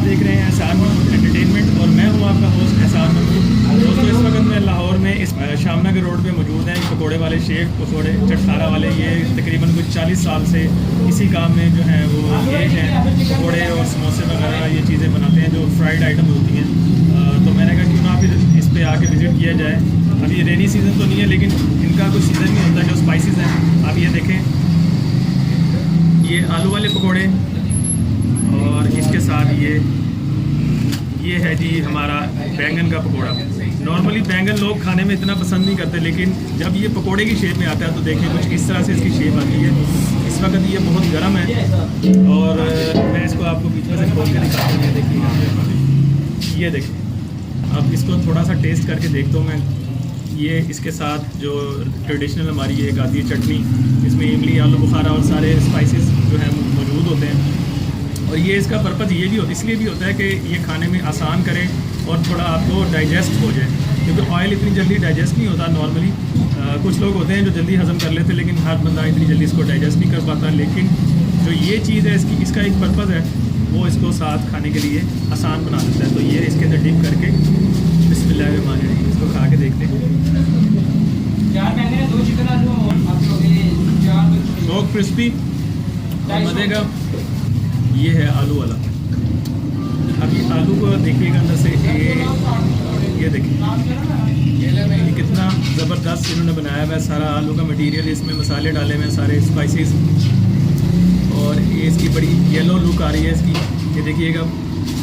आप देख रहे हैं एहसान महमूद एंटरटेनमेंट और मैं हूं आपका होस्ट एहसान महमूद। दोस्तों इस वक्त मैं लाहौर में इस शामनगर रोड पे मौजूद हैं। पकौड़े वाले शेख पकौड़े चटखारा वाले, ये तकरीबन कुछ 40 साल से इसी काम में जो है वो एज हैं। पकौड़े और समोसे वगैरह ये चीज़ें बनाते हैं जो फ्राइड आइटम होती हैं। तो मैंने कहा क्यों ना फिर इस पर आके विज़िट किया जाए। अभी ये रेनी सीज़न तो नहीं है लेकिन इनका कुछ सीज़न नहीं होता जो स्पाइसेस हैं। आप ये देखें, ये आलू वाले पकौड़े और इसके साथ ये है जी हमारा बैंगन का पकौड़ा। नॉर्मली बैंगन लोग खाने में इतना पसंद नहीं करते, लेकिन जब ये पकौड़े की शेप में आता है तो देखिए कुछ इस तरह से इसकी शेप आती है। इस वक्त ये बहुत गर्म है और मैं इसको आपको बीच में से खोल के दिखाता हूँ। ये देखिए, अब इसको थोड़ा सा टेस्ट करके देखता हूँ मैं। ये इसके साथ जो ट्रेडिशनल हमारी एक आती है चटनी, इसमें इमली, आलू बुखारा और सारे स्पाइसेस जो हैं मौजूद होते हैं। और ये इसका पर्पज़ ये भी इसलिए भी होता है कि ये खाने में आसान करें और थोड़ा आपको डाइजेस्ट हो जाए, क्योंकि ऑयल इतनी जल्दी डाइजेस्ट नहीं होता नॉर्मली। कुछ लोग होते हैं जो जल्दी हज़म कर लेते हैं, लेकिन हर बंदा इतनी जल्दी इसको डाइजेस्ट नहीं कर पाता। लेकिन जो ये चीज़ है इसका एक पर्पज़ है, वो इसको साथ खाने के लिए आसान बना देता है। तो ये इसके अंदर डिप करके बिस्मिल्लाहिर्रहमानिर्रहीम इसको खा के देखते हैं। सो क्रिस्पी और मज़े का। ये है आलू वाला। अब ये आलू को देखिएगा अंदर से, ये देखिए ये कितना ज़बरदस्त इन्होंने बनाया हुआ है। सारा आलू का मटेरियल, इसमें मसाले डाले हुए हैं, सारे स्पाइसेस, और ये इसकी बड़ी येलो लुक आ रही है इसकी। ये देखिएगा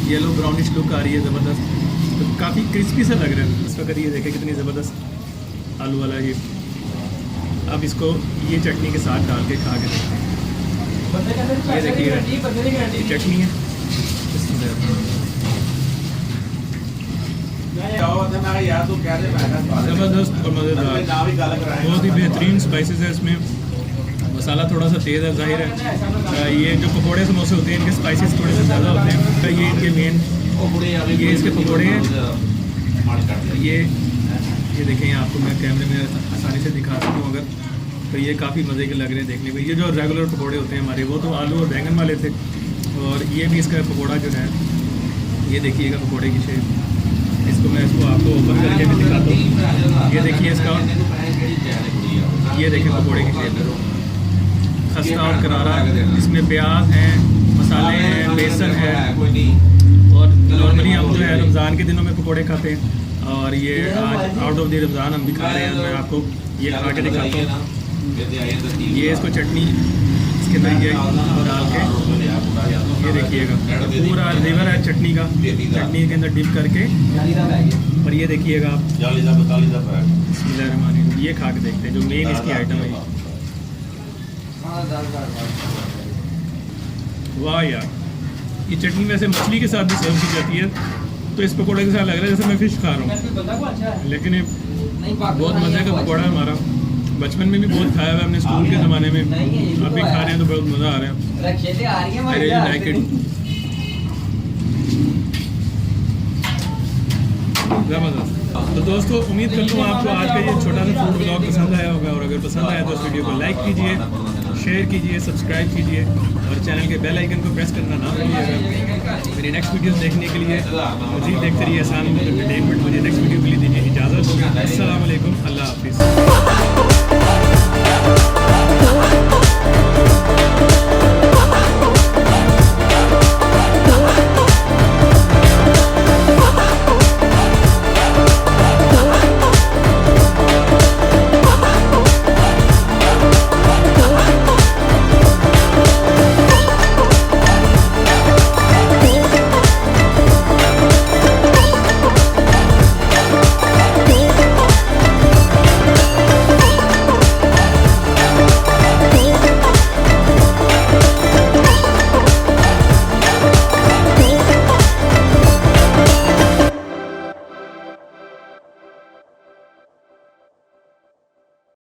येलो ब्राउनिश लुक आ रही है ज़बरदस्त। तो काफ़ी क्रिस्पी सा लग रहा है इस वक्त। ये देखें कितनी ज़बरदस्त आलू वाला ये। अब इसको ये चटनी के साथ डाल के खा के देखते हैं। ये देखिए चटनी है ज़बरदस्त और मज़ेदार, बहुत ही बेहतरीन स्पाइसेस है इसमें। मसाला थोड़ा सा तेज़ है, ज़ाहिर है। ये जो पकौड़े समोसे होते हैं इनके स्पाइसेस थोड़े से ज़्यादा होते हैं। ये इनके मेन ये इसके पकौड़े हैं। ये देखें, आपको मैं कैमरे में आसानी से दिखा सकूँ अगर, तो ये काफ़ी मज़े के लग रहे हैं देखने में। ये जो रेगुलर पकौड़े होते हैं हमारे, वो तो आलू और बैंगन वाले थे, और ये भी इसका पकौड़ा जो है, ये देखिएगा पकौड़े की शेप। मैं इसको आपको ओपन करके भी दिखाता हूँ। ये देखिए इसका, ये देखिए पकौड़े की शेप, खस्ता और करारा। इसमें प्याज हैं, मसाले हैं, बेसन है, और नॉर्मली हम जो है रमज़ान के दिनों में पकौड़े खाते हैं, और ये आज आउट ऑफ द रमज़ान हम भी खा रहे हैं। मैं आपको ये खा के दिखाता हूँ। ये इसको चटनी इसके अंदर ये डाल के, ये देखिएगा पूरा रिवर है चटनी का, चटनी के अंदर डिप करके। और ये देखिएगा आप, बिस्मिल्लाहिर्रहमानिर्रहीम, ये खा के देखते हैं जो मेन इसकी आइटम है। वाह यार, ये चटनी वैसे मछली के साथ भी सर्व की जाती है, तो इस पकौड़े के साथ लग रहा है जैसे मैं फ़िश खा रहा हूँ। लेकिन ये बहुत मज़े का पकौड़ा है हमारा। बचपन में भी बहुत खाया हुआ है हमने, स्कूल के ज़माने में। अभी खा रहे हैं तो बहुत मज़ा आ रहा है। आई रियली लाइक इट, ज़बरदस्त। तो दोस्तों उम्मीद करता हूँ आपको आज का ये छोटा सा फूड ब्लॉग पसंद आया होगा, और अगर पसंद आया तो इस वीडियो को लाइक कीजिए, शेयर कीजिए, सब्सक्राइब कीजिए, और चैनल के बेल आइकन को प्रेस करना ना भूलिएगा। मेरी नेक्स्ट वीडियोस देखने के लिए मज़ीद देखते रहिए एहसान महमूद एंटरटेनमेंट। मुझे नेक्स्ट वीडियो के लिए दीजिए इजाज़त। अस्सलाम वालेकुम, अल्लाह हाफिज़।